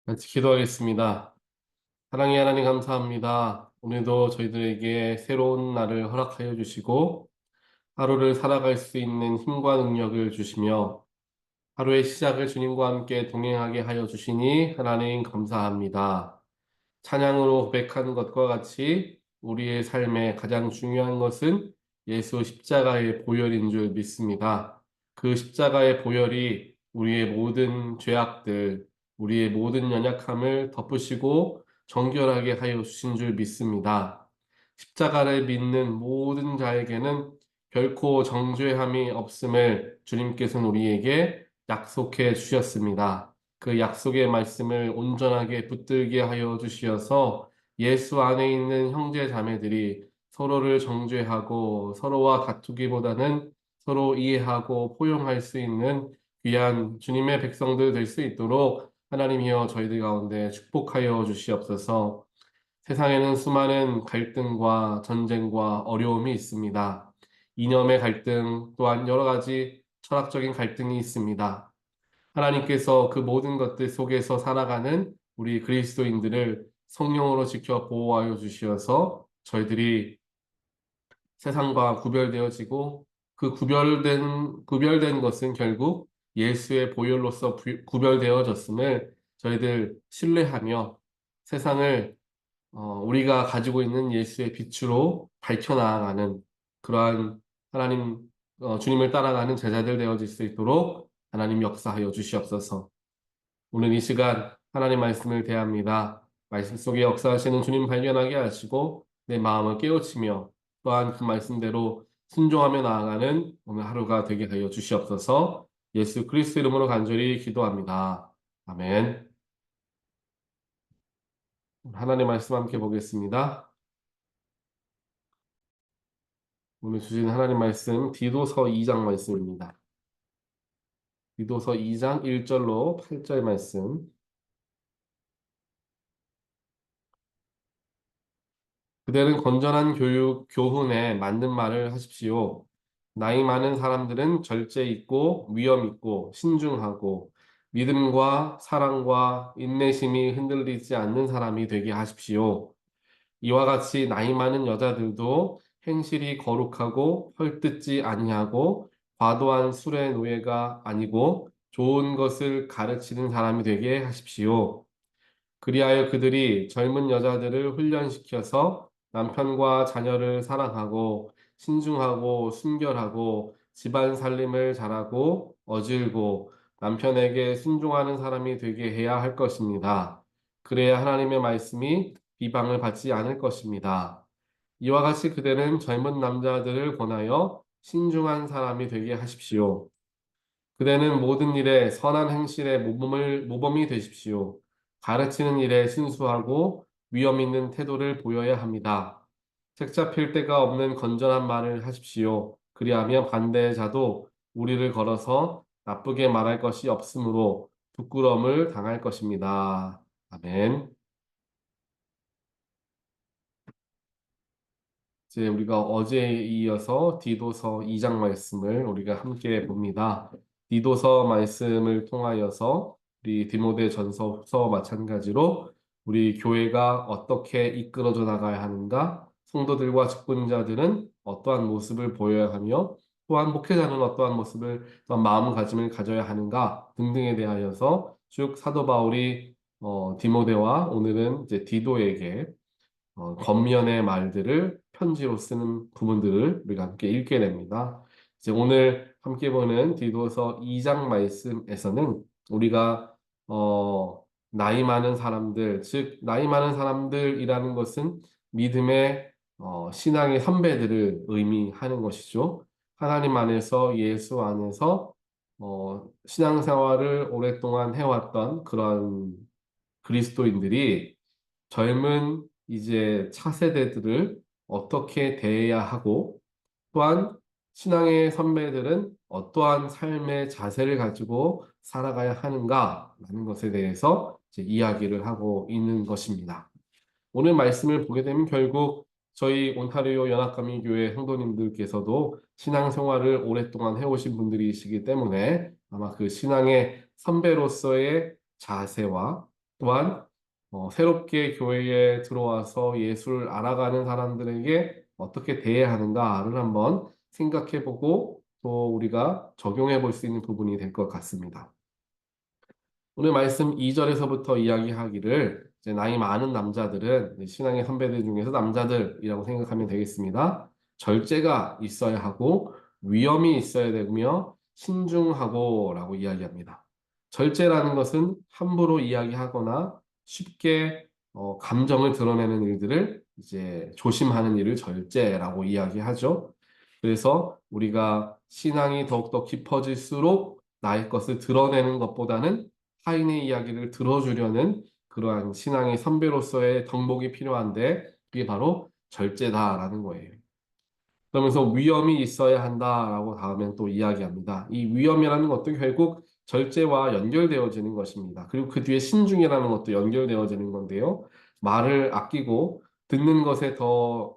같이 기도하겠습니다. 사랑의 하나님 감사합니다. 오늘도 저희들에게 새로운 날을 허락하여 주시고 하루를 살아갈 수 있는 힘과 능력을 주시며 하루의 시작을 주님과 함께 동행하게 하여 주시니 하나님 감사합니다. 찬양으로 고백한 것과 같이 우리의 삶에 가장 중요한 것은 예수 십자가의 보혈인 줄 믿습니다. 그 십자가의 보혈이 우리의 모든 죄악들, 우리의 모든 연약함을 덮으시고 정결하게 하여 주신 줄 믿습니다. 십자가를 믿는 모든 자에게는 결코 정죄함이 없음을 주님께서는 우리에게 약속해 주셨습니다. 그 약속의 말씀을 온전하게 붙들게 하여 주시어서 예수 안에 있는 형제 자매들이 서로를 정죄하고 서로와 다투기보다는 서로 이해하고 포용할 수 있는 귀한 주님의 백성들 될 수 있도록 하나님이여 저희들 가운데 축복하여 주시옵소서. 세상에는 수많은 갈등과 전쟁과 어려움이 있습니다. 이념의 갈등 또한 여러 가지 철학적인 갈등이 있습니다. 하나님께서 그 모든 것들 속에서 살아가는 우리 그리스도인들을 성령으로 지켜 보호하여 주시어서 저희들이 세상과 구별되어지고 그 구별된 것은 결국 예수의 보혈로서 구별되어졌음을 저희들 신뢰하며 세상을 우리가 가지고 있는 예수의 빛으로 밝혀나가는 그러한 하나님, 주님을 따라가는 제자들 되어질 수 있도록 하나님 역사하여 주시옵소서. 오늘 이 시간 하나님 말씀을 대합니다. 말씀 속에 역사하시는 주님 발견하게 하시고 내 마음을 깨우치며 또한 그 말씀대로 순종하며 나아가는 오늘 하루가 되게 하여 주시옵소서. 예수 그리스도 이름으로 간절히 기도합니다. 아멘. 하나님 말씀 함께 보겠습니다. 오늘 주신 하나님 말씀 디도서 2장 말씀입니다. 디도서 2장 1절로 8절 말씀. 그대는 건전한 교훈에 맞는 말을 하십시오. 나이 많은 사람들은 절제 있고 위엄 있고 신중하고 믿음과 사랑과 인내심이 흔들리지 않는 사람이 되게 하십시오. 이와 같이 나이 많은 여자들도 행실이 거룩하고 헐뜯지 아니하고 과도한 술의 노예가 아니고 좋은 것을 가르치는 사람이 되게 하십시오. 그리하여 그들이 젊은 여자들을 훈련시켜서 남편과 자녀를 사랑하고 신중하고 순결하고 집안 살림을 잘하고 어질고 남편에게 순종하는 사람이 되게 해야 할 것입니다. 그래야 하나님의 말씀이 비방을 받지 않을 것입니다. 이와 같이 그대는 젊은 남자들을 권하여 신중한 사람이 되게 하십시오. 그대는 모든 일에 선한 행실의 모범이 되십시오. 가르치는 일에 신수하고 위엄 있는 태도를 보여야 합니다. 책 잡힐 데가 없는 건전한 말을 하십시오. 그리하면 반대의 자도 우리를 걸어서 나쁘게 말할 것이 없으므로 부끄러움을 당할 것입니다. 아멘. 이제 우리가 어제에 이어서 디도서 2장 말씀을 우리가 함께 봅니다. 디도서 말씀을 통하여서 우리 디모데 전서 후서 마찬가지로 우리 교회가 어떻게 이끌어져 나가야 하는가, 성도들과 직분자들은 어떠한 모습을 보여야 하며 또한 목회자는 어떠한 모습을 또한 마음가짐을 가져야 하는가 등등에 대하여서 쭉 사도 바울이 디모데와 오늘은 이제 디도에게 겉면의 말들을 편지로 쓰는 부분들을 우리가 함께 읽게 됩니다. 이제 오늘 함께 보는 디도서 2장 말씀에서는 우리가 나이 많은 사람들, 즉 나이 많은 사람들이라는 것은 믿음의 신앙의 선배들을 의미하는 것이죠. 하나님 안에서 예수 안에서 신앙생활을 오랫동안 해왔던 그런 그리스도인들이 젊은 이제 차세대들을 어떻게 대해야 하고 또한 신앙의 선배들은 어떠한 삶의 자세를 가지고 살아가야 하는가라는 것에 대해서 이제 이야기를 하고 있는 것입니다. 오늘 말씀을 보게 되면 결국 저희 온타리오 연합감리교회 성도님들께서도 신앙생활을 오랫동안 해오신 분들이시기 때문에 아마 그 신앙의 선배로서의 자세와 또한 새롭게 교회에 들어와서 예수를 알아가는 사람들에게 어떻게 대해야 하는가를 한번 생각해보고 또 우리가 적용해 볼 수 있는 부분이 될 것 같습니다. 오늘 말씀 2절에서부터 이야기하기를 이제 나이 많은 남자들은 신앙의 선배들 중에서 남자들이라고 생각하면 되겠습니다. 절제가 있어야 하고 위엄이 있어야 되며 신중하고 라고 이야기합니다. 절제라는 것은 함부로 이야기하거나 쉽게 감정을 드러내는 일들을 이제 조심하는 일을 절제라고 이야기하죠. 그래서 우리가 신앙이 더욱더 깊어질수록 나의 것을 드러내는 것보다는 타인의 이야기를 들어주려는 그러한 신앙의 선배로서의 덕목이 필요한데 그게 바로 절제다라는 거예요. 그러면서 위험이 있어야 한다라고 다음엔 또 이야기합니다. 이 위험이라는 것도 결국 절제와 연결되어지는 것입니다. 그리고 그 뒤에 신중이라는 것도 연결되어지는 건데요. 말을 아끼고 듣는 것에 더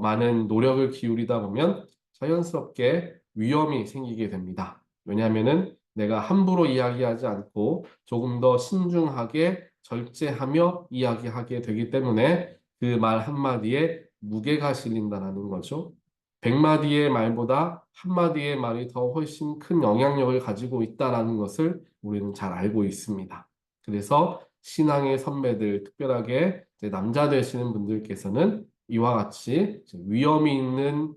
많은 노력을 기울이다 보면 자연스럽게 위험이 생기게 됩니다. 왜냐하면은 내가 함부로 이야기하지 않고 조금 더 신중하게 절제하며 이야기하게 되기 때문에 그 말 한마디에 무게가 실린다는 거죠. 100마디의 말보다 한마디의 말이 더 훨씬 큰 영향력을 가지고 있다는 것을 우리는 잘 알고 있습니다. 그래서 신앙의 선배들, 특별하게 남자 되시는 분들께서는 이와 같이 위험이 있는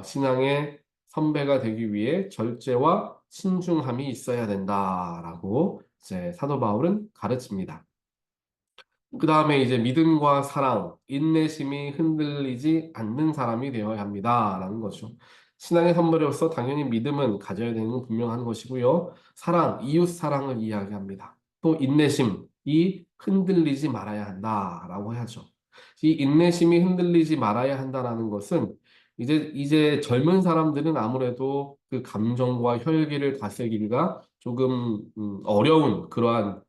신앙의 선배가 되기 위해 절제와 신중함이 있어야 된다라고 이제 사도 바울은 가르칩니다. 그 다음에 이제 믿음과 사랑, 인내심이 흔들리지 않는 사람이 되어야 합니다라는 거죠. 신앙의 선배로서 당연히 믿음은 가져야 되는 건 분명한 것이고요. 사랑, 이웃 사랑을 이야기합니다. 또 인내심이 흔들리지 말아야 한다라고 하죠. 이 인내심이 흔들리지 말아야 한다라는 것은 이제 젊은 사람들은 아무래도 그 감정과 혈기를 다스리기가 조금 어려운 그러한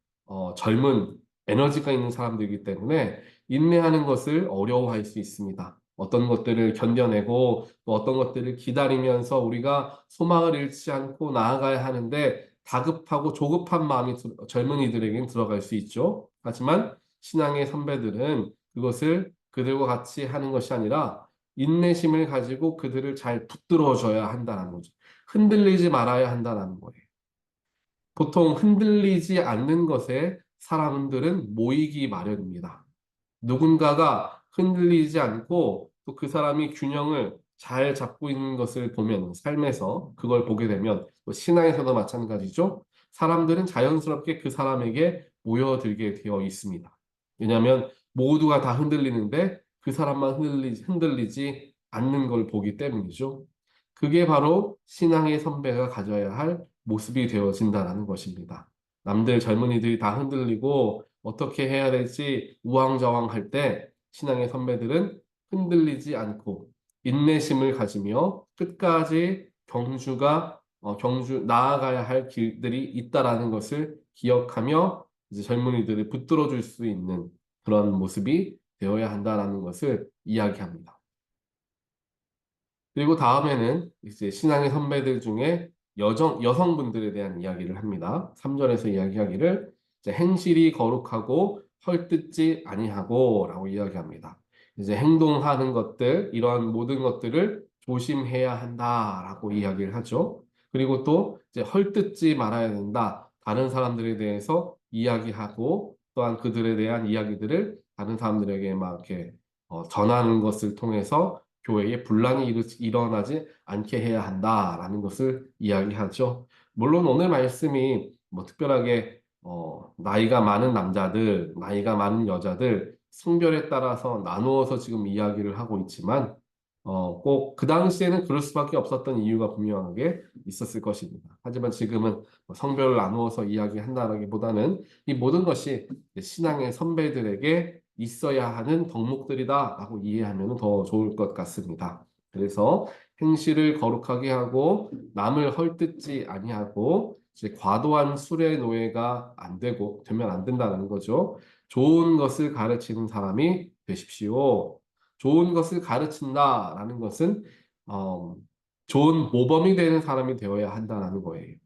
젊은 에너지가 있는 사람들이기 때문에 인내하는 것을 어려워할 수 있습니다. 어떤 것들을 견뎌내고 또 어떤 것들을 기다리면서 우리가 소망을 잃지 않고 나아가야 하는데 다급하고 조급한 마음이 젊은이들에게는 들어갈 수 있죠. 하지만 신앙의 선배들은 그것을 그들과 같이 하는 것이 아니라 인내심을 가지고 그들을 잘 붙들어줘야 한다는 거죠. 흔들리지 말아야 한다는 거예요. 보통 흔들리지 않는 것에 사람들은 모이기 마련입니다. 누군가가 흔들리지 않고 또 그 사람이 균형을 잘 잡고 있는 것을 보면 삶에서 그걸 보게 되면 또 신앙에서도 마찬가지죠. 사람들은 자연스럽게 그 사람에게 모여들게 되어 있습니다. 왜냐하면 모두가 다 흔들리는데 그 사람만 흔들리지 않는 걸 보기 때문이죠. 그게 바로 신앙의 선배가 가져야 할 모습이 되어진다는 것입니다. 남들 젊은이들이 다 흔들리고 어떻게 해야 될지 우왕좌왕할 때 신앙의 선배들은 흔들리지 않고 인내심을 가지며 끝까지 경주 나아가야 할 길들이 있다라는 것을 기억하며 이제 젊은이들을 붙들어 줄 수 있는 그런 모습이 되어야 한다라는 것을 이야기합니다. 그리고 다음에는 이제 신앙의 선배들 중에 여성분들에 대한 이야기를 합니다. 3절에서 이야기하기를 이제 행실이 거룩하고 헐뜯지 아니하고 라고 이야기합니다. 이제 행동하는 것들, 이러한 모든 것들을 조심해야 한다라고 이야기를 하죠. 그리고 또 이제 헐뜯지 말아야 된다. 다른 사람들에 대해서 이야기하고 또한 그들에 대한 이야기들을 다른 사람들에게 막 이렇게 전하는 것을 통해서 교회에 분란이 일어나지 않게 해야 한다라는 것을 이야기하죠. 물론 오늘 말씀이 뭐 특별하게 나이가 많은 남자들, 나이가 많은 여자들 성별에 따라서 나누어서 지금 이야기를 하고 있지만 꼭 그 당시에는 그럴 수밖에 없었던 이유가 분명하게 있었을 것입니다. 하지만 지금은 뭐 성별을 나누어서 이야기한다라기보다는 이 모든 것이 신앙의 선배들에게 있어야 하는 덕목들이다라고 이해하면 더 좋을 것 같습니다. 그래서 행실을 거룩하게 하고 남을 헐뜯지 아니하고 이제 과도한 술의 노예가 되면 안 된다는 거죠. 좋은 것을 가르치는 사람이 되십시오. 좋은 것을 가르친다라는 것은 어, 좋은 모범이 되는 사람이 되어야 한다는 거예요.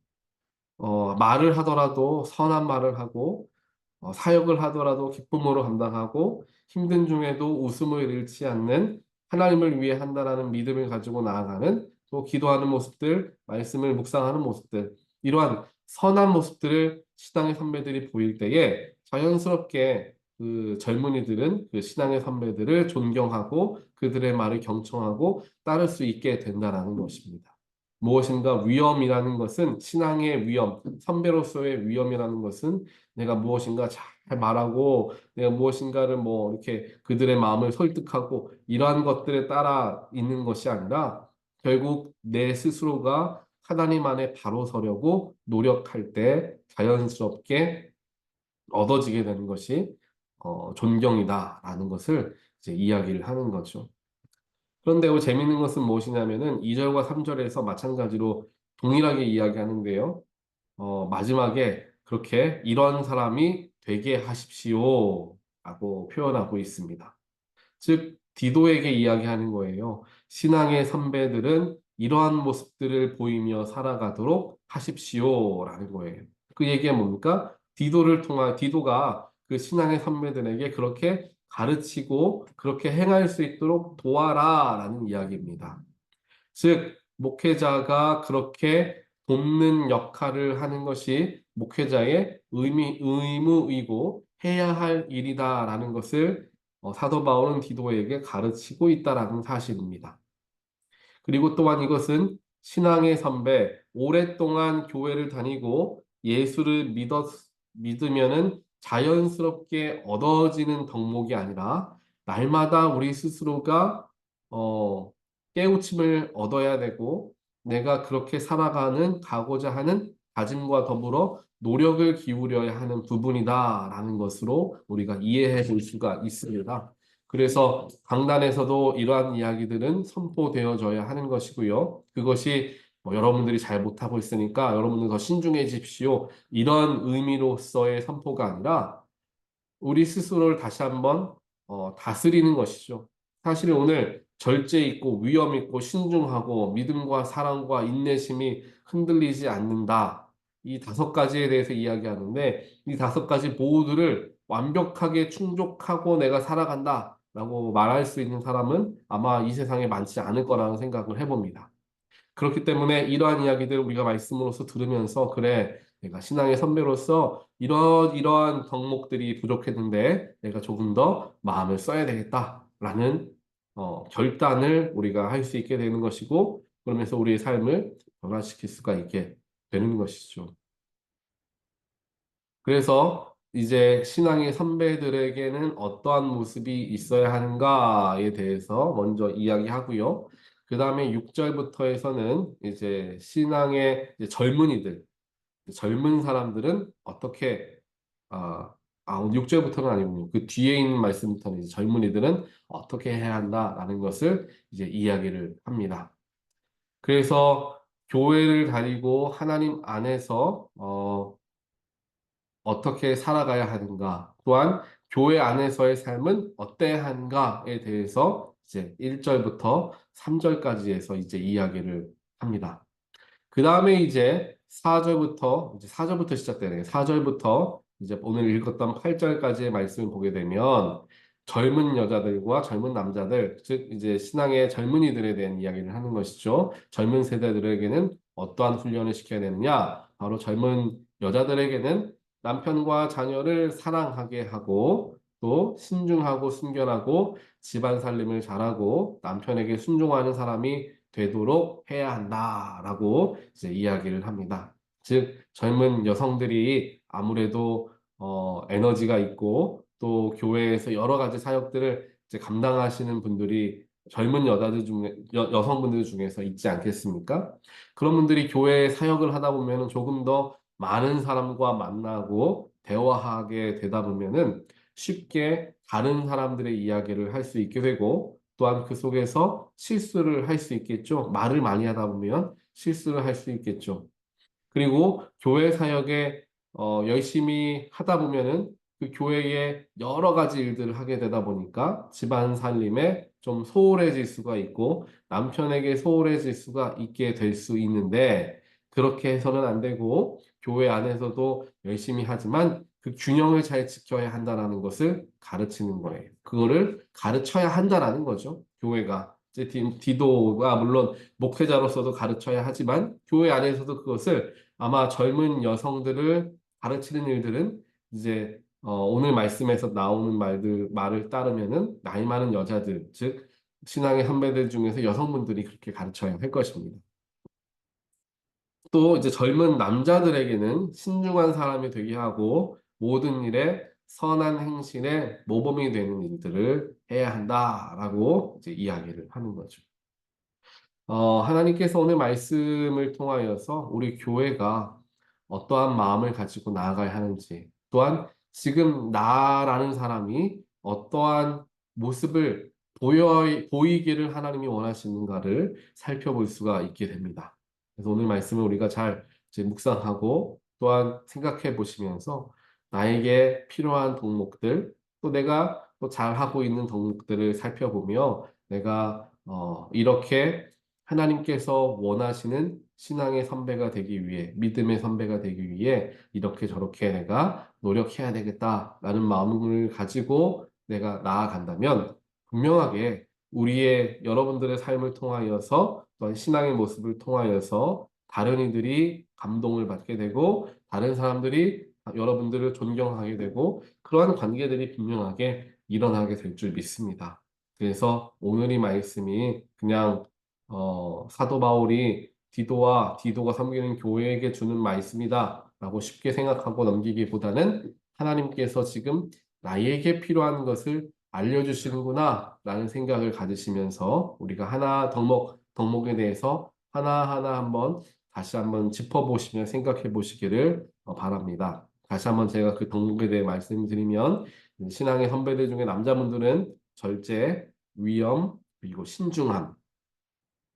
말을 하더라도 선한 말을 하고 사역을 하더라도 기쁨으로 감당하고 힘든 중에도 웃음을 잃지 않는 하나님을 위해 한다라는 믿음을 가지고 나아가는 또 기도하는 모습들, 말씀을 묵상하는 모습들, 이러한 선한 모습들을 신앙의 선배들이 보일 때에 자연스럽게 그 젊은이들은 그 신앙의 선배들을 존경하고 그들의 말을 경청하고 따를 수 있게 된다라는 것입니다. 무엇인가 위험이라는 것은 신앙의 위험, 선배로서의 위험이라는 것은 내가 무엇인가 잘 말하고 내가 무엇인가를 뭐 이렇게 그들의 마음을 설득하고 이러한 것들에 따라 있는 것이 아니라 결국 내 스스로가 하나님 안에 바로 서려고 노력할 때 자연스럽게 얻어지게 되는 것이 존경이다라는 것을 이제 이야기를 하는 거죠. 그런데 재미있는 것은 무엇이냐면은 2절과 3절에서 마찬가지로 동일하게 이야기하는데요. 마지막에 그렇게 이런 사람이 되게 하십시오 라고 표현하고 있습니다. 즉, 디도에게 이야기하는 거예요. 신앙의 선배들은 이러한 모습들을 보이며 살아가도록 하십시오라는 거예요. 그 얘기가 뭡니까? 디도가 그 신앙의 선배들에게 그렇게 가르치고 그렇게 행할 수 있도록 도와라라는 이야기입니다. 즉, 목회자가 그렇게 돕는 역할을 하는 것이 목회자의 의무이고 해야 할 일이다라는 것을 사도 바울은 디도에게 가르치고 있다라는 사실입니다. 그리고 또한 이것은 신앙의 선배, 오랫동안 교회를 다니고 예수를 믿으면은 자연스럽게 얻어지는 덕목이 아니라 날마다 우리 스스로가 어, 깨우침을 얻어야 되고 내가 그렇게 살아가는 가고자 하는 다짐과 더불어 노력을 기울여야 하는 부분이다라는 것으로 우리가 이해해 볼 수가 있습니다. 그래서 강단에서도 이러한 이야기들은 선포되어져야 하는 것이고요. 그것이 여러분들이 잘 못하고 있으니까 여러분들 더 신중해지십시오. 이런 의미로서의 선포가 아니라 우리 스스로를 다시 한번 다스리는 것이죠. 사실 오늘 절제 있고 위험 있고 신중하고 믿음과 사랑과 인내심이 흔들리지 않는다. 이 5가지에 대해서 이야기하는데 이 5가지 모두를 완벽하게 충족하고 내가 살아간다. 라고 말할 수 있는 사람은 아마 이 세상에 많지 않을 거라는 생각을 해봅니다. 그렇기 때문에 이러한 이야기들을 우리가 말씀으로서 들으면서 그래, 내가 신앙의 선배로서 이러한 덕목들이 부족했는데 내가 조금 더 마음을 써야 되겠다라는 결단을 우리가 할 수 있게 되는 것이고 그러면서 우리의 삶을 변화시킬 수가 있게 되는 것이죠. 그래서 이제 신앙의 선배들에게는 어떠한 모습이 있어야 하는가에 대해서 먼저 이야기하고요. 그 다음에 6절부터 해서는 이제 신앙의 이제 젊은 사람들은 어떻게, 아, 6절부터는 아니군요. 그 뒤에 있는 말씀부터는 이제 젊은이들은 어떻게 해야 한다라는 것을 이제 이야기를 합니다. 그래서 교회를 다니고 하나님 안에서, 어떻게 살아가야 하는가, 또한 교회 안에서의 삶은 어때야 하는가에 대해서 이제 1절부터 3절까지에서 이제 이야기를 합니다. 그 다음에 이제 4절부터 시작되네요. 4절부터 이제 오늘 읽었던 8절까지의 말씀을 보게 되면 젊은 여자들과 젊은 남자들, 즉 이제 신앙의 젊은이들에 대한 이야기를 하는 것이죠. 젊은 세대들에게는 어떠한 훈련을 시켜야 되느냐? 바로 젊은 여자들에게는 남편과 자녀를 사랑하게 하고 또 신중하고 순결하고 집안 살림을 잘하고 남편에게 순종하는 사람이 되도록 해야 한다라고 이제 이야기를 합니다. 즉 젊은 여성들이 아무래도 에너지가 있고 또 교회에서 여러 가지 사역들을 이제 감당하시는 분들이 젊은 여자들 중에 여성분들 중에서 있지 않겠습니까? 그런 분들이 교회 사역을 하다 보면은 조금 더 많은 사람과 만나고 대화하게 되다 보면은 쉽게 다른 사람들의 이야기를 할 수 있게 되고 또한 그 속에서 실수를 할 수 있겠죠. 말을 많이 하다 보면 실수를 할 수 있겠죠. 그리고 교회 사역에 열심히 하다 보면은 그 교회에 여러 가지 일들을 하게 되다 보니까 집안 살림에 좀 소홀해질 수가 있고 남편에게 소홀해질 수가 있게 될 수 있는데 그렇게 해서는 안 되고 교회 안에서도 열심히 하지만 그 균형을 잘 지켜야 한다라는 것을 가르치는 거예요. 그거를 가르쳐야 한다라는 거죠. 교회가. 이제 디도가 물론 목회자로서도 가르쳐야 하지만 교회 안에서도 그것을 아마 젊은 여성들을 가르치는 일들은 이제 오늘 말씀에서 나오는 말을 따르면은 나이 많은 여자들, 즉 신앙의 선배들 중에서 여성분들이 그렇게 가르쳐야 할 것입니다. 또 이제 젊은 남자들에게는 신중한 사람이 되게 하고 모든 일에 선한 행실에 모범이 되는 일들을 해야 한다라고 이제 이야기를 하는 거죠. 하나님께서 오늘 말씀을 통하여서 우리 교회가 어떠한 마음을 가지고 나아가야 하는지, 또한 지금 나라는 사람이 어떠한 모습을 보이기를 하나님이 원하시는가를 살펴볼 수가 있게 됩니다. 그래서 오늘 말씀을 우리가 잘 이제 묵상하고 또한 생각해 보시면서 나에게 필요한 덕목들, 또 내가 또 잘하고 있는 덕목들을 살펴보며 내가 이렇게 하나님께서 원하시는 신앙의 선배가 되기 위해, 믿음의 선배가 되기 위해 이렇게 저렇게 내가 노력해야 되겠다라는 마음을 가지고 내가 나아간다면 분명하게 우리의 여러분들의 삶을 통하여서 또한 신앙의 모습을 통하여서 다른 이들이 감동을 받게 되고 다른 사람들이 여러분들을 존경하게 되고 그러한 관계들이 분명하게 일어나게 될 줄 믿습니다. 그래서 오늘 이 말씀이 그냥 사도 바울이 디도가 섬기는 교회에게 주는 말씀이다라고 쉽게 생각하고 넘기기보다는 하나님께서 지금 나에게 필요한 것을 알려주시는구나라는 생각을 가지시면서 우리가 덕목에 대해서 하나하나 다시 한번 짚어보시며 생각해 보시기를 바랍니다. 다시 한번 제가 그 덕목에 대해 말씀드리면 신앙의 선배들 중에 남자분들은 절제, 위엄, 그리고 신중함,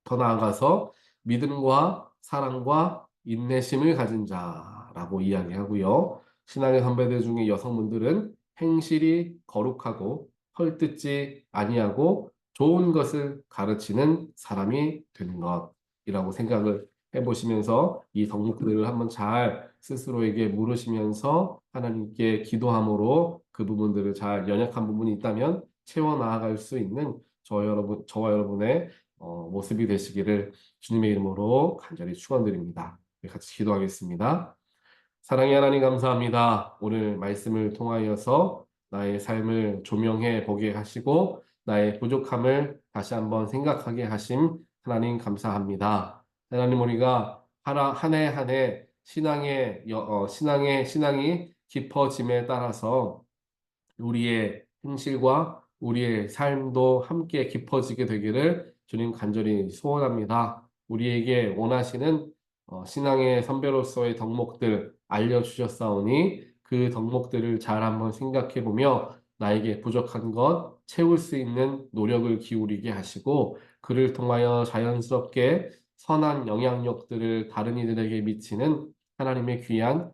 더 나아가서 믿음과 사랑과 인내심을 가진 자라고 이야기하고요. 신앙의 선배들 중에 여성분들은 행실이 거룩하고 헐뜯지 아니하고 좋은 것을 가르치는 사람이 되는 것이라고 생각을 해보시면서 이 덕목들을 한번 잘 스스로에게 물으시면서 하나님께 기도함으로 그 부분들을 잘 연약한 부분이 있다면 채워 나아갈 수 있는 저와 여러분의 모습이 되시기를 주님의 이름으로 간절히 축원드립니다. 같이 기도하겠습니다. 사랑의 하나님 감사합니다. 오늘 말씀을 통하여서 나의 삶을 조명해 보게 하시고 나의 부족함을 다시 한번 생각하게 하심 하나님 감사합니다. 하나님 우리가 한 해 한 해 신앙이 깊어짐에 따라서 우리의 행실과 우리의 삶도 함께 깊어지게 되기를 주님 간절히 소원합니다. 우리에게 원하시는 신앙의 선배로서의 덕목들 알려주셨사오니 그 덕목들을 잘 한번 생각해 보며 나에게 부족한 것 채울 수 있는 노력을 기울이게 하시고 그를 통하여 자연스럽게 선한 영향력들을 다른 이들에게 미치는 하나님의 귀한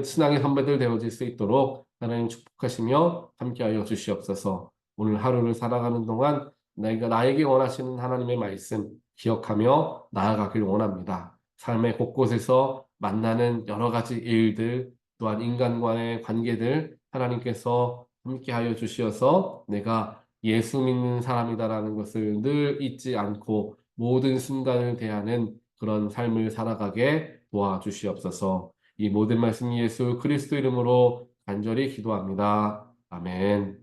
신앙의 선배들 되어질 수 있도록 하나님 축복하시며 함께하여 주시옵소서. 오늘 하루를 살아가는 동안 나에게 원하시는 하나님의 말씀 기억하며 나아가길 원합니다. 삶의 곳곳에서 만나는 여러 가지 일들, 또한 인간과의 관계들 하나님께서 함께하여 주시어서 내가 예수 믿는 사람이다라는 것을 늘 잊지 않고 모든 순간을 대하는 그런 삶을 살아가게 도와주시옵소서. 이 모든 말씀 예수 그리스도 이름으로 간절히 기도합니다. 아멘.